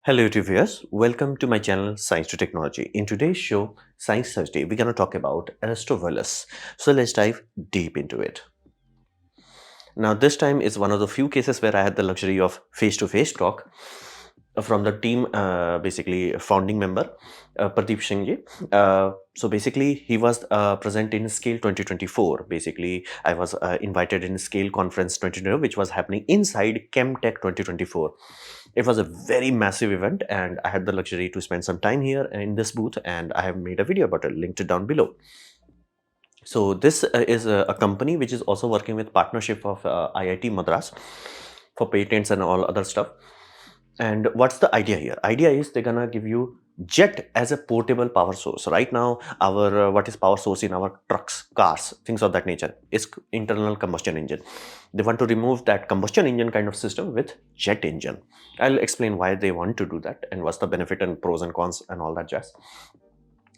Hello YouTube viewers, welcome to my channel Science to Technology. In today's show, Science Thursday, we're going to talk about Aristobulus. So let's dive deep into it. Now this time is one of the few cases where I had the luxury of face-to-face talk from the team, basically founding member, Pradeep Singh ji. So basically he was present in Scale 2024. Basically I was invited in Scale Conference 2024, which was happening inside Chemtech 2024. It was a very massive event and I had the luxury to spend some time here in this booth, and I have made a video about it, linked it down below. So this is a company which is also working with partnership of IIT Madras for patents and all other stuff. And what's the idea here? Idea is they're gonna give you jet as a portable power source. Right now, our what is power source in our trucks, cars, things of that nature is internal combustion engine. They want to remove that combustion engine kind of system with jet engine. I'll explain why they want to do that and what's the benefit and pros and cons and all that jazz.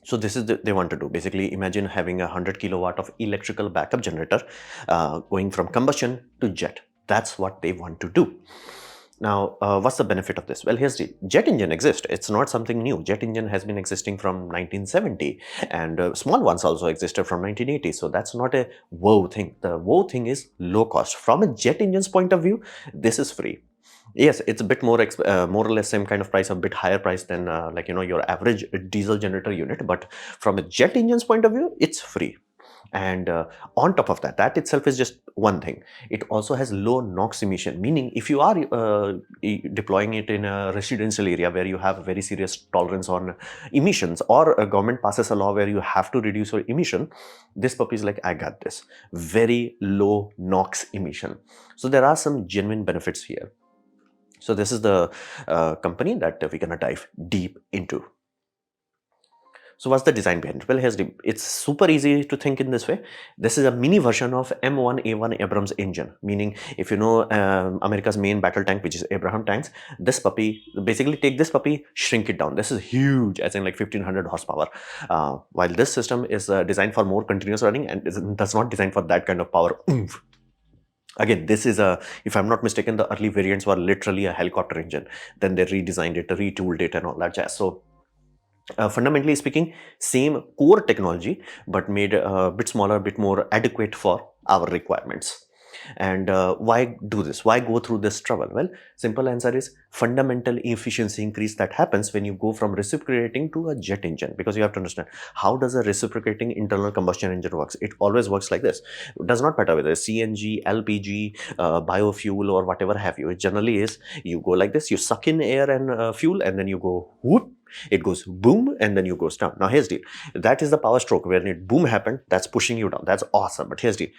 So this is they want to do. Basically, imagine having a 100 kilowatt of electrical backup generator going from combustion to jet. That's what they want to do. Now, what's the benefit of this? Well, here's the jet engine exists. It's not something new. Jet engine has been existing from 1970, and small ones also existed from 1980. So that's not a wow thing. The wow thing is low cost. From a jet engine's point of view, this is free. Yes, it's a bit more more or less same kind of price, a bit higher price than your average diesel generator unit. But from a jet engine's point of view, it's free. And on top of that, that itself is just one thing. It also has low NOx emission, meaning if you are deploying it in a residential area where you have a very serious tolerance on emissions, or a government passes a law where you have to reduce your emission, this puppy is like, I got this. Very low NOx emission. So there are some genuine benefits here. So this is the company that we're gonna dive deep into. So what's the design behind it? Well, it's super easy to think in this way. This is a mini version of M1A1 Abrams engine, meaning if you know America's main battle tank, which is Abraham tanks, this puppy, basically take this puppy, shrink it down. This is huge, as in like 1500 horsepower. While this system is designed for more continuous running and does not designed for that kind of power. Again, this is if I'm not mistaken, the early variants were literally a helicopter engine. Then they redesigned it, retooled it and all that jazz. So fundamentally speaking, same core technology, but made a bit smaller, a bit more adequate for our requirements. And why do this? Why go through this trouble? Well, simple answer is fundamental efficiency increase that happens when you go from reciprocating to a jet engine. Because you have to understand, how does a reciprocating internal combustion engine works? It always works like this. It does not matter whether it's CNG, LPG, biofuel or whatever have you. It generally is, you go like this, you suck in air and fuel, and then you go whoop, it goes boom, and then you goes down. Now here's the deal. That is the power stroke. When it boom happened, that's pushing you down. That's awesome. But here's the deal.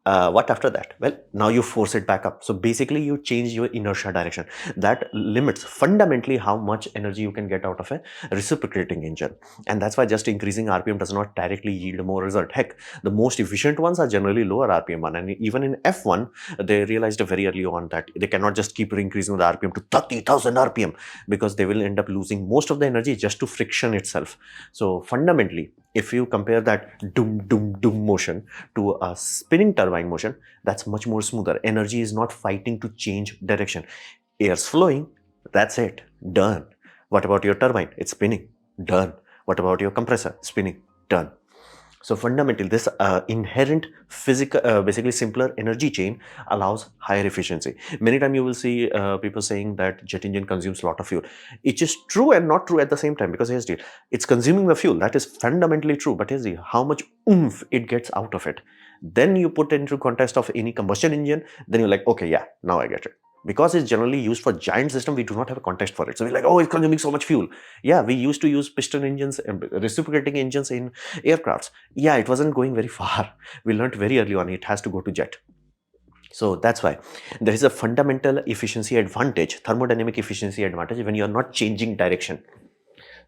What after that? Well, now you force it back up. So basically you change your inertia direction. That limits fundamentally how much energy you can get out of a reciprocating engine. And that's why just increasing RPM does not directly yield more result. Heck, the most efficient ones are generally lower RPM one. And even in F1, they realized very early on that they cannot just keep increasing the RPM to 30,000 RPM, because they will end up losing most of the energy just to friction itself. So fundamentally, if you compare that doom, doom, doom motion to a spinning turbine motion, that's much more smoother. Energy is not fighting to change direction. Air's flowing, that's it, done. What about your turbine? It's spinning, done. What about your compressor? Spinning, done. So fundamentally, this inherent physical, basically simpler energy chain allows higher efficiency. Many times you will see people saying that jet engine consumes a lot of fuel. It is true and not true at the same time, because here's the deal. It's consuming the fuel. That is fundamentally true. But here's the how much oomph it gets out of it. Then you put into context of any combustion engine, then you're like, okay, yeah, now I get it. Because it's generally used for giant system, we do not have a context for it. So we're like, oh, it's consuming so much fuel. Yeah, we used to use piston engines, reciprocating engines in aircrafts. Yeah, it wasn't going very far. We learned very early on it has to go to jet. So that's why there is a fundamental efficiency advantage, thermodynamic efficiency advantage, when you're not changing direction.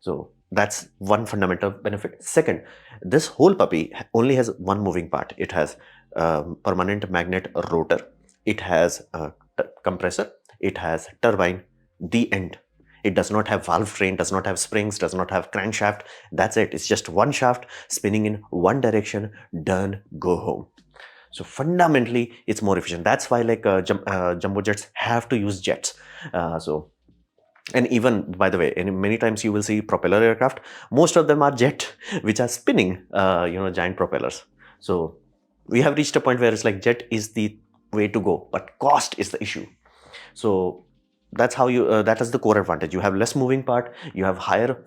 So that's one fundamental benefit. Second, this whole puppy only has one moving part. It has permanent magnet rotor. It has a compressor. It has turbine. The end. It does not have valve train, does not have springs, does not have crankshaft. That's it. It's just one shaft spinning in one direction. Done. Go home. So fundamentally, it's more efficient. That's why like jumbo jets have to use jets. So And even, by the way, many times you will see propeller aircraft, most of them are jet, which are spinning giant propellers. So we have reached a point where it's like jet is the way to go, but cost is the issue. So that's how that is the core advantage. You have less moving part, you have higher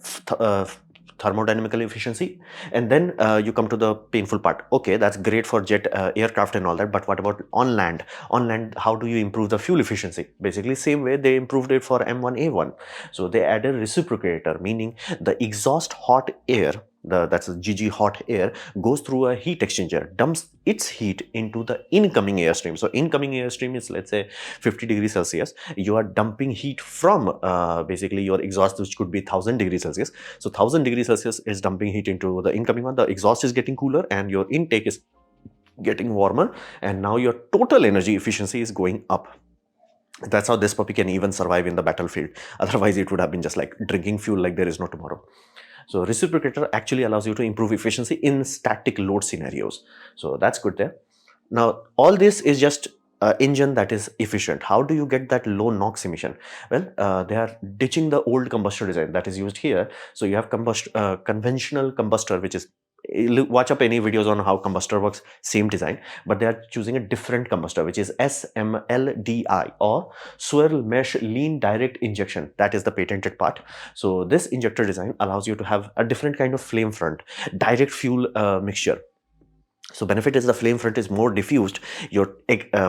thermodynamical efficiency, and then you come to the painful part. Okay, that's great for jet aircraft and all that, but what about on land? On land, how do you improve the fuel efficiency? Basically same way they improved it for M1A1. So they added reciprocator, meaning the exhaust hot air, that's a GG hot air, goes through a heat exchanger, dumps its heat into the incoming airstream. So incoming airstream is, let's say, 50 degrees Celsius. You are dumping heat from basically your exhaust, which could be 1000 degrees Celsius. So 1000 degrees Celsius is dumping heat into the incoming one. The exhaust is getting cooler and your intake is getting warmer, and now your total energy efficiency is going up. That's how this puppy can even survive in the battlefield. Otherwise it would have been just like drinking fuel like there is no tomorrow. So reciprocator actually allows you to improve efficiency in static load scenarios. So that's good there. Now, all this is just engine that is efficient. How do you get that low NOx emission? Well, they are ditching the old combustor design that is used here. So you have conventional combustor, which is, watch up any videos on how combustor works, same design, but they are choosing a different combustor, which is SMLDI, or swirl mesh lean direct injection. That is the patented part. So this injector design allows you to have a different kind of flame front, direct fuel mixture. So benefit is the flame front is more diffused, your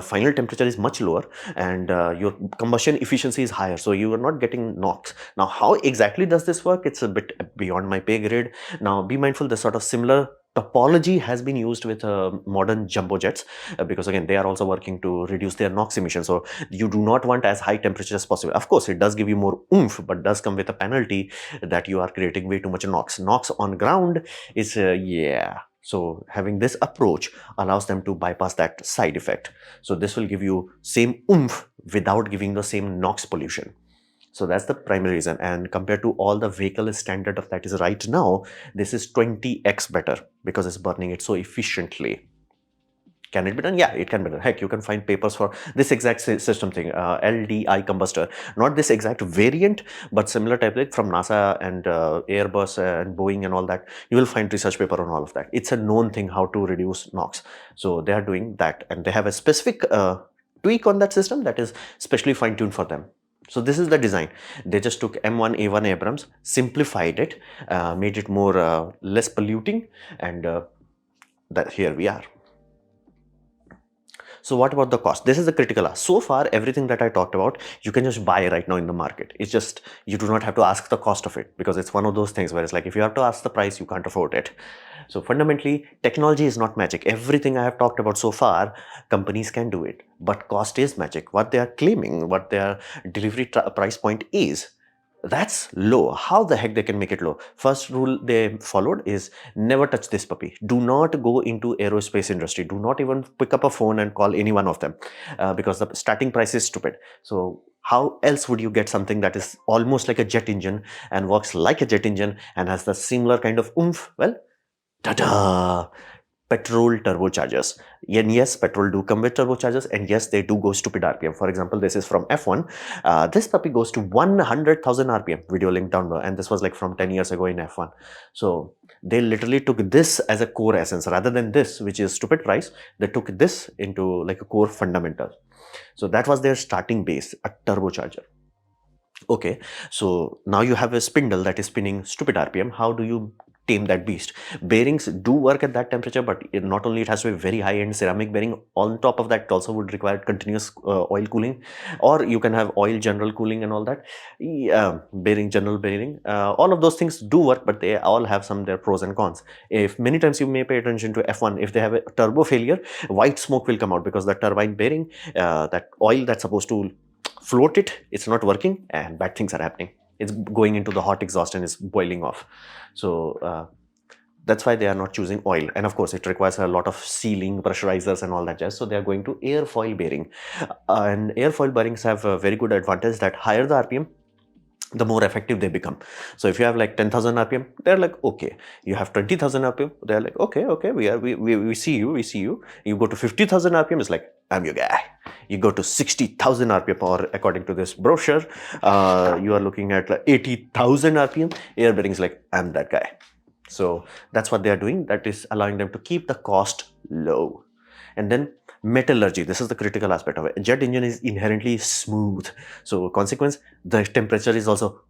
final temperature is much lower, and your combustion efficiency is higher, so you are not getting NOx. Now, how exactly does this work? It's a bit beyond my pay grade. Now, be mindful, this sort of similar topology has been used with modern jumbo jets, because again, they are also working to reduce their NOx emissions. So you do not want as high temperature as possible. Of course, it does give you more oomph, but does come with a penalty that you are creating way too much NOx. NOx on ground is, yeah. So having this approach allows them to bypass that side effect. So this will give you same oomph without giving the same NOx pollution. So that's the primary reason. And compared to all the vehicle standard of that is right now, this is 20x better because it's burning it so efficiently. Can it be done? Yeah, it can be done. Heck, you can find papers for this exact system thing, LDI combustor. Not this exact variant, but similar type, like from NASA and Airbus and Boeing and all that. You will find research paper on all of that. It's a known thing how to reduce NOx. So they are doing that, and they have a specific tweak on that system that is specially fine-tuned for them. So this is the design. They just took M1A1 Abrams, simplified it, made it more less polluting, and that here we are. So what about the cost? This is the critical ask. So far, everything that I talked about, you can just buy right now in the market. It's just, you do not have to ask the cost of it, because it's one of those things where it's like, if you have to ask the price, you can't afford it. So fundamentally, technology is not magic. Everything I have talked about so far, companies can do it, but cost is magic. What they are claiming, what their delivery price point is, that's low. How the heck they can make it low? First rule they followed is never touch this puppy. Do not go into aerospace industry. Do not even pick up a phone and call any one of them, because the starting price is stupid. So how else would you get something that is almost like a jet engine and works like a jet engine and has the similar kind of oomph? Well, ta-da! Petrol turbochargers. And yes, petrol do come with turbochargers, and yes, they do go stupid RPM. For example, this is from F1. This puppy goes to 100,000 RPM. Video link down below, and this was like from 10 years ago in F1. So they literally took this as a core essence rather than this, which is stupid price. They took this into like a core fundamental. So that was their starting base, a turbocharger. Okay, so now you have a spindle that is spinning stupid RPM. How do you tame that beast? Bearings do work at that temperature, but not only it has to be very high-end ceramic bearing, on top of that it also would require continuous oil cooling, or you can have oil general cooling and all that. Bearing, general bearing, all of those things do work, but they all have some their pros and cons. If many times you may pay attention to F1, if they have a turbo failure, white smoke will come out because the turbine bearing, that oil that's supposed to float it, it's not working, and bad things are happening. It's going into the hot exhaust and it's boiling off. So that's why they are not choosing oil. And of course, it requires a lot of sealing, pressurizers and all that jazz. So they are going to airfoil bearing. And airfoil bearings have a very good advantage that higher the RPM, the more effective they become. So if you have like 10,000 rpm, they're like, okay. You have 20,000 rpm, they're like, okay, we see you. You go to 50,000 rpm, it's like, I'm your guy. You go to 60,000 rpm, or according to this brochure, you are looking at like 80,000 rpm, air bearings like, I'm that guy. So that's what they are doing. That is allowing them to keep the cost low. And then metallurgy, this is the critical aspect of it. Jet engine is inherently smooth, so consequence, the temperature is also,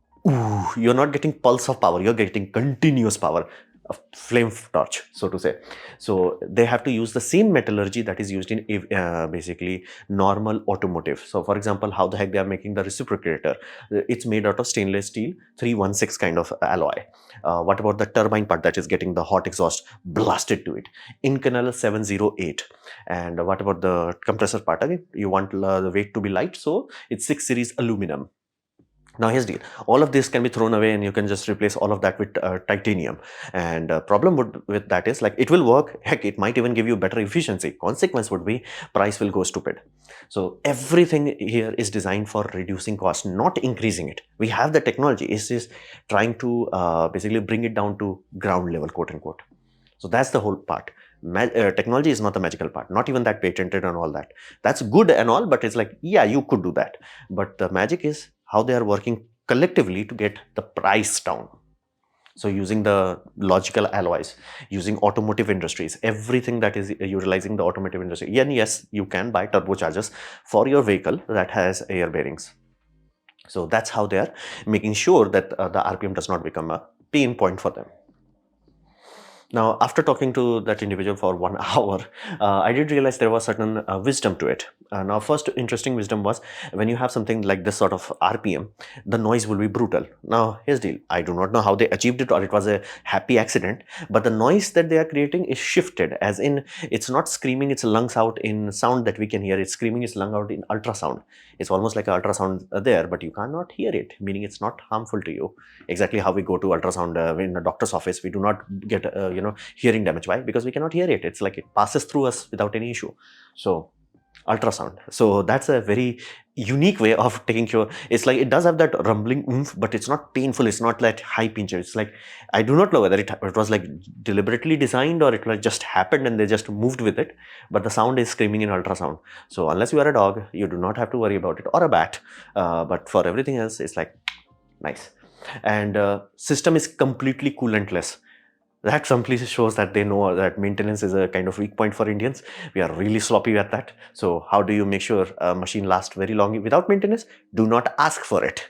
you're not getting pulse of power, you're getting continuous power, a flame torch, so to say. So they have to use the same metallurgy that is used in basically normal automotive. So for example, how the heck they are making the reciprocator? It's made out of stainless steel 316 kind of alloy. What about the turbine part that is getting the hot exhaust blasted to it? Inconel 708. And what about the compressor part? Again, you want the weight to be light, so it's 6 series aluminum. Now here's the deal. All of this can be thrown away and you can just replace all of that with titanium. And problem with that is, like, it will work. Heck, it might even give you better efficiency. Consequence would be price will go stupid. So everything here is designed for reducing cost, not increasing it. We have the technology. It's just trying to basically bring it down to ground level, quote unquote. So that's the whole part. Technology is not the magical part, not even that patented and all that. That's good and all, but it's like, yeah, you could do that. But the magic is how they are working collectively to get the price down. So using the logical alloys, using automotive industries, everything that is utilizing the automotive industry. And yes, you can buy turbochargers for your vehicle that has air bearings. So that's how they are making sure that the RPM does not become a pain point for them. Now, after talking to that individual for 1 hour, I did realize there was certain wisdom to it. Now, first interesting wisdom was, when you have something like this sort of RPM, the noise will be brutal. Now, here's the deal. I do not know how they achieved it, or it was a happy accident, but the noise that they are creating is shifted, as in, it's not screaming its lungs out in sound that we can hear. It's screaming its lung out in ultrasound. It's almost like an ultrasound there, but you cannot hear it, meaning it's not harmful to you. Exactly how we go to ultrasound in a doctor's office, we do not get hearing damage. Why? Because we cannot hear it. It's like it passes through us without any issue. So ultrasound, so that's a very unique way of taking care. It's like, it does have that rumbling oomph, but it's not painful. It's not like high pinch. It's like, I do not know whether it was like deliberately designed, or it like just happened and they just moved with it, but the sound is screaming in ultrasound. So unless you are a dog, you do not have to worry about it, or a bat, but for everything else, it's like nice. And system is completely coolantless. That simply shows that they know that maintenance is a kind of weak point for Indians. We are really sloppy at that. So how do you make sure a machine lasts very long without maintenance? Do not ask for it.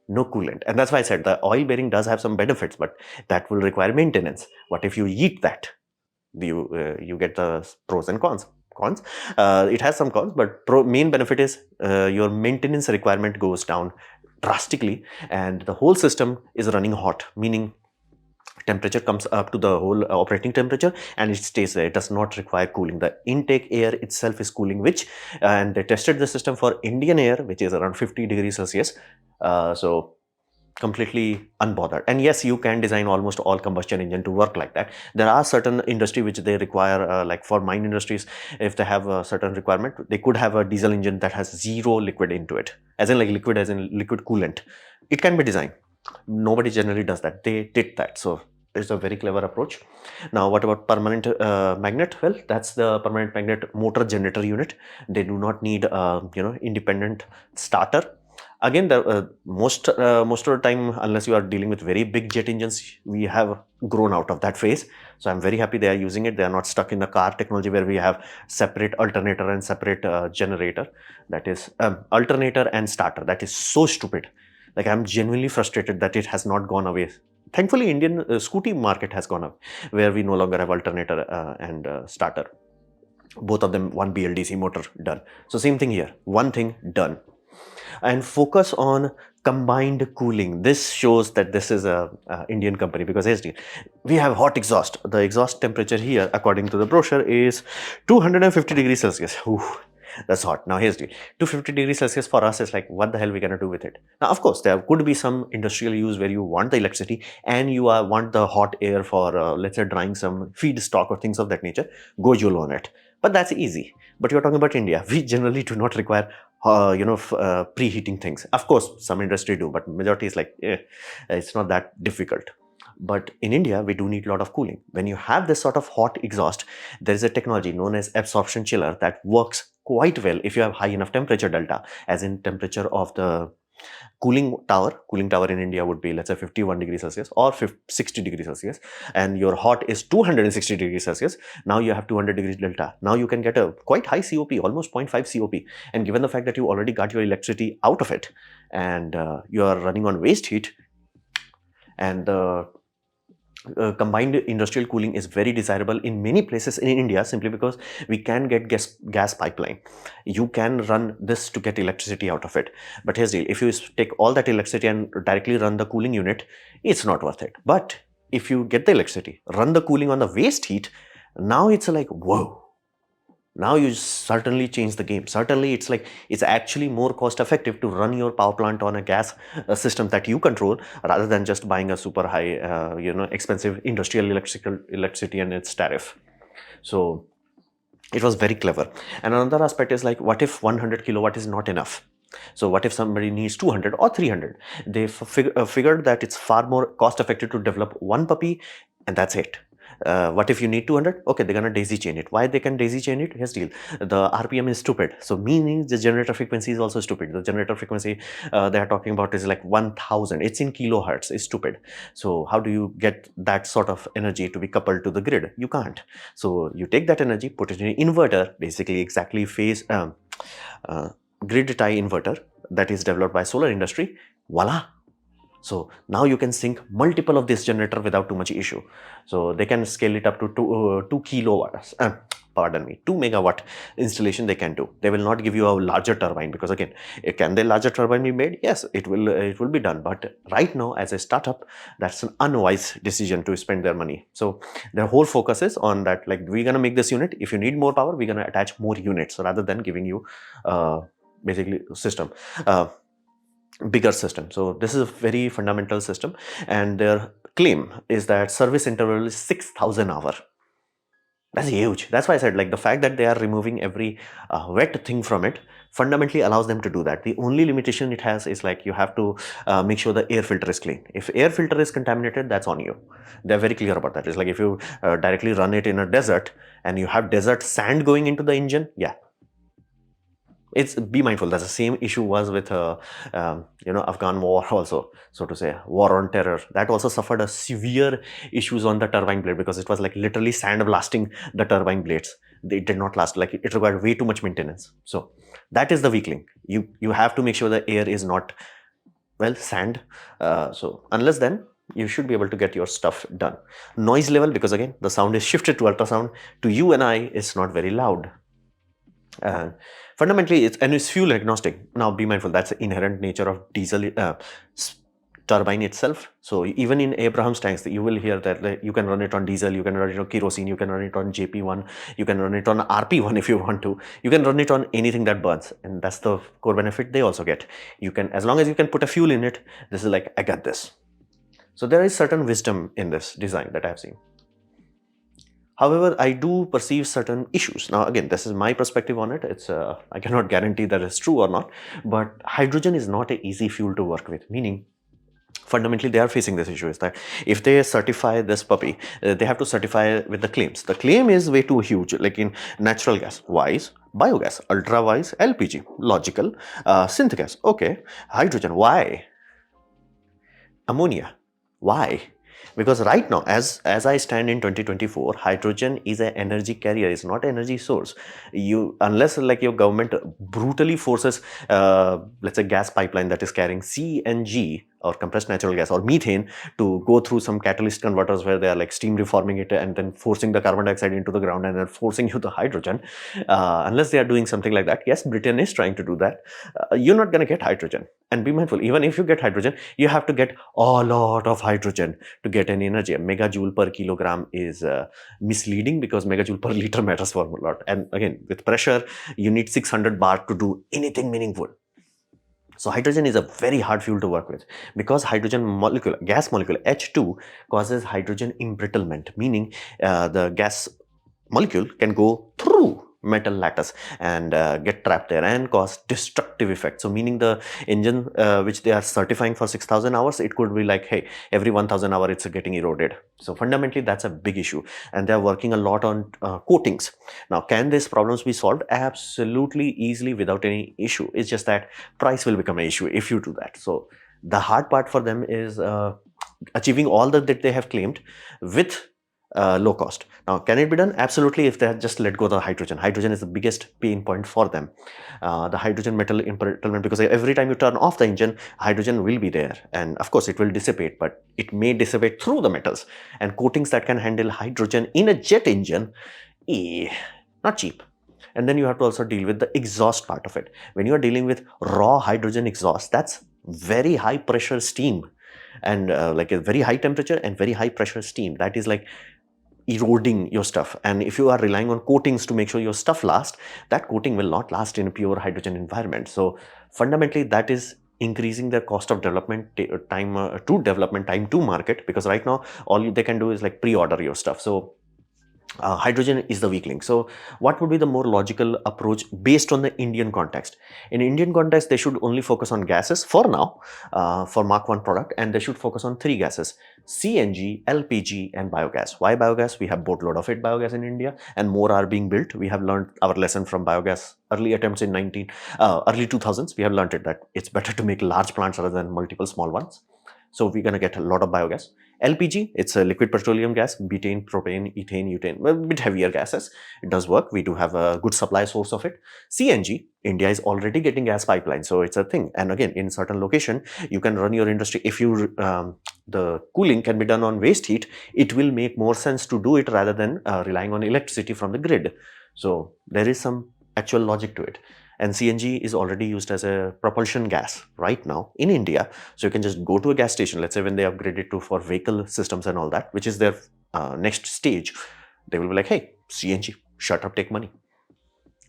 No coolant. And that's why I said the oil bearing does have some benefits, but that will require maintenance. What if you eat that? You get the pros and cons. It has some cons, but main benefit is your maintenance requirement goes down drastically, and the whole system is running hot, meaning temperature comes up to the whole operating temperature and it stays there. It does not require cooling. The intake air itself is cooling, which and they tested the system for Indian air, which is around 50 degrees Celsius. So completely unbothered. And yes, you can design almost all combustion engine to work like that. There are certain industry which they require, like for mine industries, if they have a certain requirement, they could have a diesel engine that has zero liquid into it, as in like liquid, as in liquid coolant. It can be designed. Nobody generally does that. They did that. So it's a very clever approach. Now, what about permanent magnet? Well, that's the permanent magnet motor generator unit. They do not need independent starter. Again, the most of the time, unless you are dealing with very big jet engines, we have grown out of that phase. So I'm very happy they are using it. They are not stuck in the car technology where we have separate alternator and separate generator. That is alternator and starter. That is so stupid. Like, I'm genuinely frustrated that it has not gone away. Thankfully, Indian scooty market has gone up, where we no longer have alternator and starter. Both of them, one BLDC motor, done. So same thing here, one thing done. And focus on combined cooling. This shows that this is a Indian company, because we have hot exhaust. The exhaust temperature here, according to the brochure, is 250 degrees Celsius. Ooh, that's hot. Now here's the 250 degrees Celsius for us is like, what the hell we gonna do with it? Now, of course, there could be some industrial use where you want the electricity and you want the hot air for, let's say, drying some feedstock or things of that nature. Go Joule on it. But that's easy. But you're talking about India. We generally do not require preheating things. Of course, some industry do, but majority is like, it's not that difficult. But in India, we do need a lot of cooling. When you have this sort of hot exhaust, there is a technology known as absorption chiller that works quite well if you have high enough temperature delta, as in temperature of the cooling tower in India would be, let's say, 51 degrees Celsius or 60 degrees Celsius, and your hot is 260 degrees Celsius. Now you have 200 degrees delta. Now you can get a quite high COP, almost 0.5 COP. And given the fact that you already got your electricity out of it, and you are running on waste heat, and the combined industrial cooling is very desirable in many places in India, simply because we can get gas pipeline. You can run this to get electricity out of it. But here's the deal: if you take all that electricity and directly run the cooling unit, it's not worth it. But if you get the electricity, run the cooling on the waste heat, now it's like, whoa. Now you certainly change the game. Certainly, it's actually more cost effective to run your power plant on a gas system that you control, rather than just buying a super high, expensive industrial electricity and its tariff. So it was very clever. And another aspect is like, what if 100 kilowatt is not enough? So what if somebody needs 200 or 300? They figured that it's far more cost effective to develop one puppy, and that's it. What if you need 200? Okay, they're gonna daisy chain it. Why they can daisy chain it? Here's the deal: the RPM is stupid, so meaning the generator frequency is also stupid. The generator frequency they are talking about is like 1000. It's in kilohertz. It's stupid. So how do you get that sort of energy to be coupled to the grid? You can't. So you take that energy, put it in an inverter, basically exactly phase grid tie inverter that is developed by solar industry. Voila. So now you can sync multiple of this generator without too much issue. So they can scale it up to 2 kilowatts. 2 megawatt installation they can do. They will not give you a larger turbine, because again, can the larger turbine be made? Yes, it will be done. But right now, as a startup, that's an unwise decision to spend their money. So their whole focus is on that, like, we're gonna make this unit. If you need more power, we're gonna attach more units, rather than giving you basically system. Bigger system. So this is a very fundamental system, and their claim is that service interval is 6,000 hour. That's huge. That's why I said, like, the fact that they are removing every wet thing from it fundamentally allows them to do that. The only limitation it has is, like, you have to make sure the air filter is clean. If air filter is contaminated, that's on you. They're very clear about that. It's like, if you directly run it in a desert and you have desert sand going into the engine, yeah, it's, be mindful. That's the same issue was with Afghan war also, so to say, war on terror. That also suffered a severe issues on the turbine blade, because it was like literally sand blasting the turbine blades. They did not last. Like, it required way too much maintenance. So that is the weak link. You have to make sure the air is not, well, sand. So unless then, you should be able to get your stuff done. Noise level, because again, the sound is shifted to ultrasound. To you and I, it's not very loud. Fundamentally, it's fuel agnostic. Now, be mindful, that's the inherent nature of diesel turbine itself. So even in Abraham's tanks, you will hear that you can run it on diesel, you can run it on kerosene, you can run it on JP1, you can run it on RP1 if you want to. You can run it on anything that burns, and that's the core benefit they also get. You can, as long as you can put a fuel in it, this is like, I got this. So there is certain wisdom in this design that I have seen. However, I do perceive certain issues. Now, again, this is my perspective on it. It's I cannot guarantee that it's true or not, but hydrogen is not an easy fuel to work with, meaning fundamentally they are facing this issue, is that if they certify this puppy, they have to certify with the claims. The claim is way too huge, like in natural gas, wise, biogas, ultra wise, LPG, logical, synth gas, okay, hydrogen, why? Ammonia, why? Because right now, as I stand in 2024, hydrogen is an energy carrier. It's not an energy source. Unless like your government brutally forces, let's say, gas pipeline that is carrying CNG or compressed natural gas or methane to go through some catalyst converters where they are like steam reforming it and then forcing the carbon dioxide into the ground and then forcing you the hydrogen. Unless they are doing something like that, yes, Britain is trying to do that. You're not going to get hydrogen. And be mindful, even if you get hydrogen, you have to get a lot of hydrogen to get any energy. A megajoule per kilogram is misleading, because megajoule per liter matters for a lot. And again, with pressure, you need 600 bar to do anything meaningful. So hydrogen is a very hard fuel to work with, because hydrogen molecule, gas molecule H2 causes hydrogen embrittlement, meaning the gas molecule can go through metal lattice and get trapped there and cause destructive effects. So meaning the engine which they are certifying for 6,000 hours, it could be like, hey, every 1,000 hour it's getting eroded. So fundamentally that's a big issue, and they're working a lot on coatings. Now, can these problems be solved? Absolutely, easily, without any issue. It's just that price will become an issue if you do that. So the hard part for them is achieving all that they have claimed with low cost. Now, can it be done? Absolutely, if they had just let go of the hydrogen. Hydrogen is the biggest pain point for them. The hydrogen metal embrittlement, because every time you turn off the engine, hydrogen will be there. And of course, it will dissipate, but it may dissipate through the metals. And coatings that can handle hydrogen in a jet engine, not cheap. And then you have to also deal with the exhaust part of it. When you are dealing with raw hydrogen exhaust, that's very high pressure steam, and like a very high temperature and very high pressure steam that is like eroding your stuff. And if you are relying on coatings to make sure your stuff lasts, that coating will not last in a pure hydrogen environment. So fundamentally that is increasing their cost of development time to development, time to market, because right now all they can do is like pre-order your stuff. So hydrogen is the weak link. So what would be the more logical approach based on the Indian context? In Indian context, they should only focus on gases for now, for Mark 1 product, and they should focus on 3 gases: CNG, LPG, and biogas. Why biogas? We have boatload of it, biogas, in India, and more are being built. We have learned our lesson from biogas early attempts in early 2000s. We have learned it that it's better to make large plants rather than multiple small ones. So we're going to get a lot of biogas. LPG, it's a liquid petroleum gas, butane, propane, ethane, butane, a bit heavier gases. It does work. We do have a good supply source of it. CNG, India is already getting gas pipelines, so it's a thing. And again, in certain location, you can run your industry. If you the cooling can be done on waste heat, it will make more sense to do it rather than relying on electricity from the grid. So there is some actual logic to it. And CNG is already used as a propulsion gas right now in India. So you can just go to a gas station, let's say when they upgrade it to for vehicle systems and all that, which is their next stage, they will be like, hey, CNG, shut up, take money.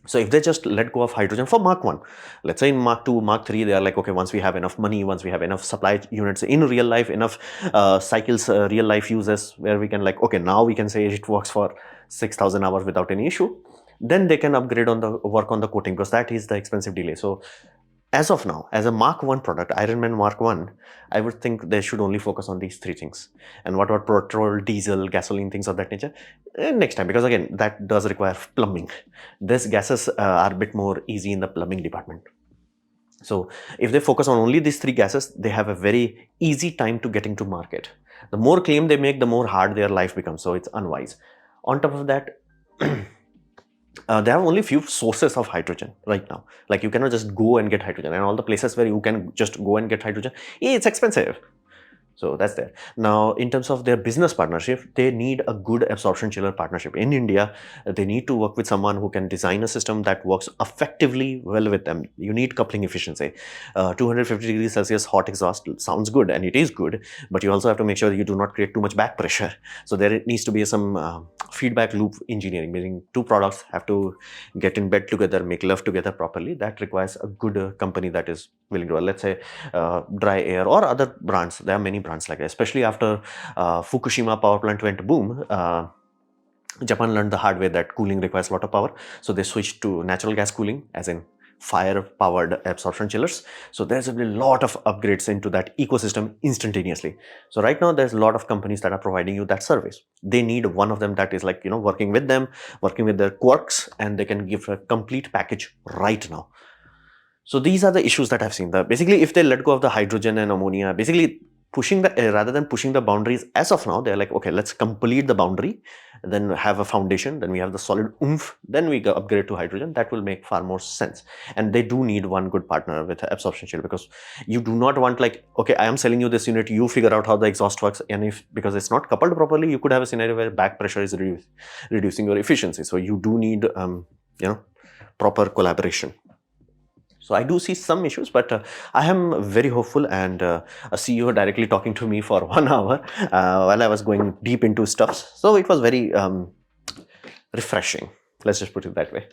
So if they just let go of hydrogen for Mark 1, let's say in Mark 2, Mark 3, they are like, okay, once we have enough money, once we have enough supply units in real life, enough cycles, real life uses where we can like, okay, now we can say it works for 6,000 hours without any issue. Then they can upgrade on the work on the coating, because that is the expensive delay. So as of now, as a Mark 1 product, Ironman Mark 1, I would think they should only focus on these 3 things. And what about petrol, diesel, gasoline, things of that nature? Next time, because again, that does require plumbing. These gases are a bit more easy in the plumbing department. So if they focus on only these 3 gases, they have a very easy time to getting to market. The more claim they make, the more hard their life becomes. So it's unwise. On top of that, there are only few sources of hydrogen right now. Like you cannot just go and get hydrogen, and all the places where you can just go and get hydrogen, it's expensive. So that's there. Now, in terms of their business partnership, they need a good absorption chiller partnership. In India, they need to work with someone who can design a system that works effectively well with them. You need coupling efficiency. 250 degrees Celsius hot exhaust sounds good, and it is good, but you also have to make sure that you do not create too much back pressure. So there needs to be some feedback loop engineering, meaning 2 products have to get in bed together, make love together properly. That requires a good company that is willing to, let's say, Dry Air or other brands. There are many brands like that, especially after Fukushima power plant went boom. Japan learned the hard way that cooling requires a lot of power, so they switched to natural gas cooling, as in fire powered absorption chillers. So there's a lot of upgrades into that ecosystem instantaneously. So right now there's a lot of companies that are providing you that service. They need one of them that is like, working with them, working with their quirks, and they can give a complete package right now. So these are the issues that I've seen. Basically, if they let go of the hydrogen and ammonia, basically pushing rather than pushing the boundaries as of now, they're like, okay, let's complete the boundary, then have a foundation, then we have the solid oomph, then we go upgrade to hydrogen. That will make far more sense. And they do need one good partner with absorption chill, because you do not want like, okay, I am selling you this unit, you figure out how the exhaust works, and because it's not coupled properly, you could have a scenario where back pressure is reducing your efficiency. So you do need proper collaboration. So I do see some issues, but I am very hopeful, and a CEO directly talking to me for 1 hour while I was going deep into stuff. So it was very refreshing. Let's just put it that way.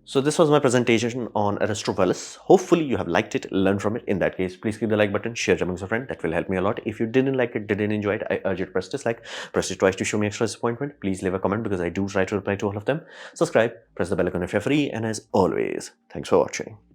So this was my presentation on Aristobulus. Hopefully you have liked it, learned from it. In that case, please click the like button, share it amongst your friends. That will help me a lot. If you didn't like it, didn't enjoy it, I urge you to press dislike. Press it twice to show me extra disappointment. Please leave a comment because I do try to reply to all of them. Subscribe, press the bell icon if you're free. And as always, thanks for watching.